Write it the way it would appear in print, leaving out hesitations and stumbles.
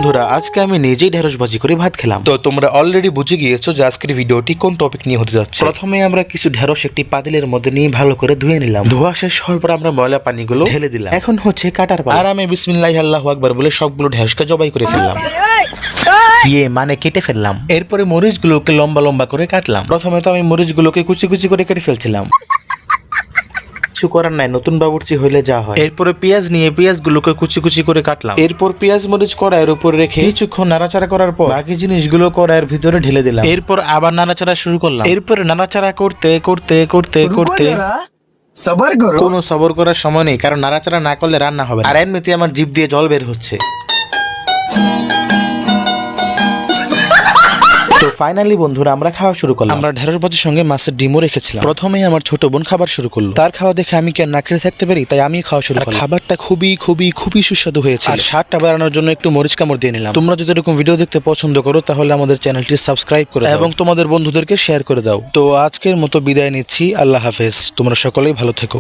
বন্ধুরা, আজকে আমি নিজেই ঢেঁড়স ভাজি করে ভাত খেলাম। তো তোমরা অলরেডি বুঝে গিয়েছো যে আজকের ভিডিওটি কোন টপিক নিয়ে হতে যাচ্ছে। প্রথমে আমরা কিছু ঢেঁড়স একটি পাতিলের মধ্যে নিয়ে ভালো করে ধুয়ে নিলাম। ধোয়া শেষ হওয়ার পর আমরা ময়লা পানিগুলো ঢেলে দিলাম। এখন হচ্ছে কাটার পালা। আর আমি বিসমিল্লাহি আল্লাহু আকবার বলে সবগুলো ঢেঁড়সকে জবাই করে ফেললাম। মানে কেটে ফেললাম। এরপরে মরিচগুলোকে লম্বা লম্বা করে কাটলাম। প্রথমে তো আমি মরিচগুলোকে কুচি কুচি করে কেটে ফেলছিলাম। কিছু করার নাই, নতুন বাবুর্চি হইলে যা হয়। এরপরে পেঁয়াজ নিয়ে পেঁয়াজগুলোকে কুচি কুচি করে কাটলাম। এরপর পেঁয়াজ মরিচ কড়াইয়ের উপর রেখে কিছুক্ষণ নাড়াচাড়া করার পর বাকি জিনিসগুলো কড়াইয়ের ভিতরে ঢেলে দিলাম। এরপর আবার নাড়াচাড়া শুরু করলাম। এরপর নাড়াচাড়া করতে করতে করতে করতে কোনো সবর করার সময় নেই, কারণ নাড়াচাড়া না করলে রান্না হবে না। আর এমনিতে আমার জিভ দিয়ে জল বের হচ্ছে। তো ফাইনালি বন্ধুরা আমরা খাওয়া শুরু করলাম। আমরা ঢেঁড়স ভাজির সঙ্গে মাছের ডিমও রেখেছিলাম। প্রথমেই আমার ছোট বোন খাবার শুরু করলো। তার খাওয়া দেখে আমি কি আর না খেয়ে থাকতে পারি, তাই আমি খাওয়া শুরু করলাম। খাবারটা খুবই খুবই খুবই সুস্বাদু হয়েছে। আর স্বাদটা বাড়ানোর জন্য একটু মরিচ কামড় দিয়ে নিলাম। তোমরা যদি এরকম ভিডিও দেখতে পছন্দ করো তাহলে আমাদের চ্যানেলটি সাবস্ক্রাইব করে দাও এবং তোমাদের বন্ধুদেরকে শেয়ার করে দাও। তো আজকের মতো বিদায় নিচ্ছি। আল্লাহ হাফেজ। তোমরা সকলেই ভালো থেকো।